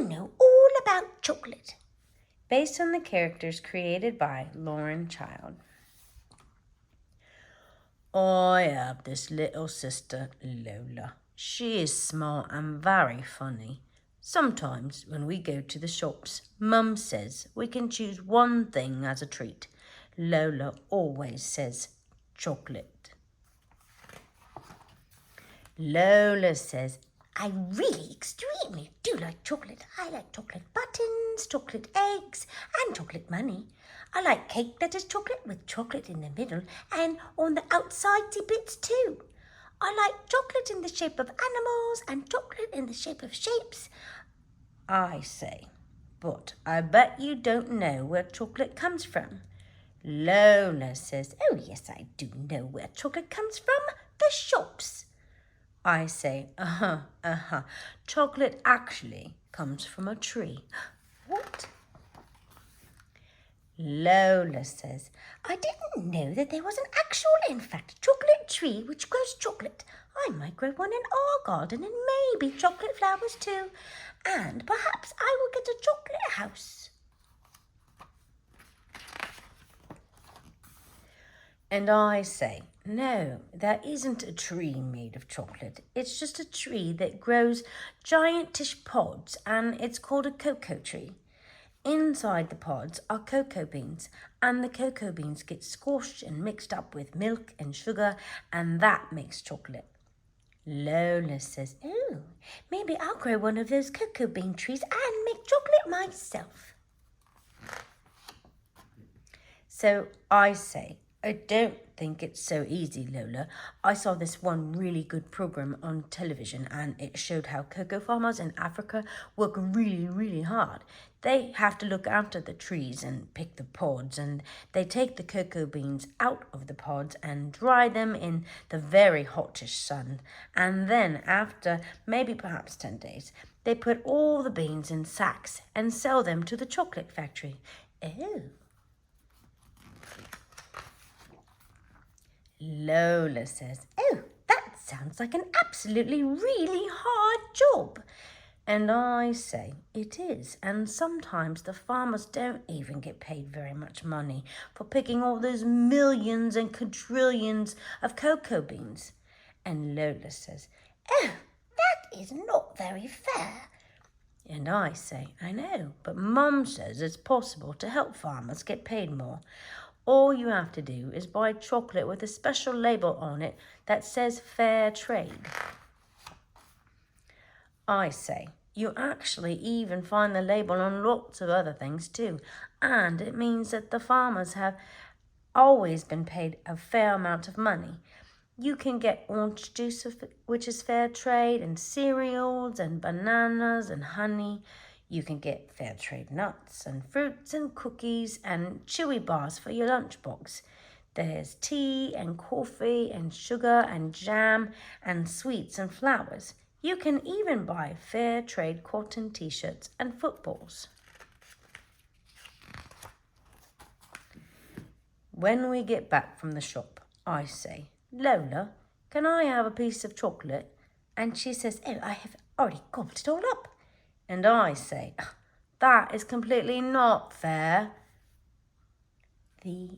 know all about chocolate. Based on the characters created by Lauren Child. I have this little sister, Lola. She is smart and very funny. Sometimes when we go to the shops, Mum says we can choose one thing as a treat. Lola always says chocolate. Lola says, I really extremely do like chocolate. I like chocolate buttons, chocolate eggs, and chocolate money. I like cake that is chocolate with chocolate in the middle and on the outsidey bits too. I like chocolate in the shape of animals and chocolate in the shape of shapes. I say, but I bet you don't know where chocolate comes from. Lola says, oh yes, I do know where chocolate comes from. The shops. I say, chocolate actually comes from a tree. What? Lola says, I didn't know that there was an actual, in fact, chocolate tree which grows chocolate. I might grow one in our garden and maybe chocolate flowers too. And perhaps I will get a chocolate house. And I say, no, there isn't a tree made of chocolate. It's just a tree that grows giantish pods, and it's called a cocoa tree. Inside the pods are cocoa beans, and the cocoa beans get squashed and mixed up with milk and sugar, and that makes chocolate. Lola says, oh, maybe I'll grow one of those cocoa bean trees and make chocolate myself. So I say, I don't think it's so easy, Lola. I saw this one really good program on television and it showed how cocoa farmers in Africa work really, really hard. They have to look after the trees and pick the pods, and they take the cocoa beans out of the pods and dry them in the very hotish sun. And then after maybe perhaps 10 days, they put all the beans in sacks and sell them to the chocolate factory. Oh. Lola says, oh, that sounds like an absolutely really hard job. And I say, it is, and sometimes the farmers don't even get paid very much money for picking all those millions and quadrillions of cocoa beans. And Lola says, oh, that is not very fair. And I say, I know, but Mum says it's possible to help farmers get paid more. All you have to do is buy chocolate with a special label on it that says fair trade. I say, you actually even find the label on lots of other things too, and it means that the farmers have always been paid a fair amount of money. You can get orange juice, which is fair trade, and cereals, and bananas, and honey. You can get fair trade nuts, and fruits, and cookies, and chewy bars for your lunchbox. There's tea, and coffee, and sugar, and jam, and sweets, and flowers. You can even buy fair trade cotton t-shirts and footballs. When we get back from the shop, I say, Lola, can I have a piece of chocolate? And she says, oh, I have already gobbled it all up. And I say, that is completely not fair. The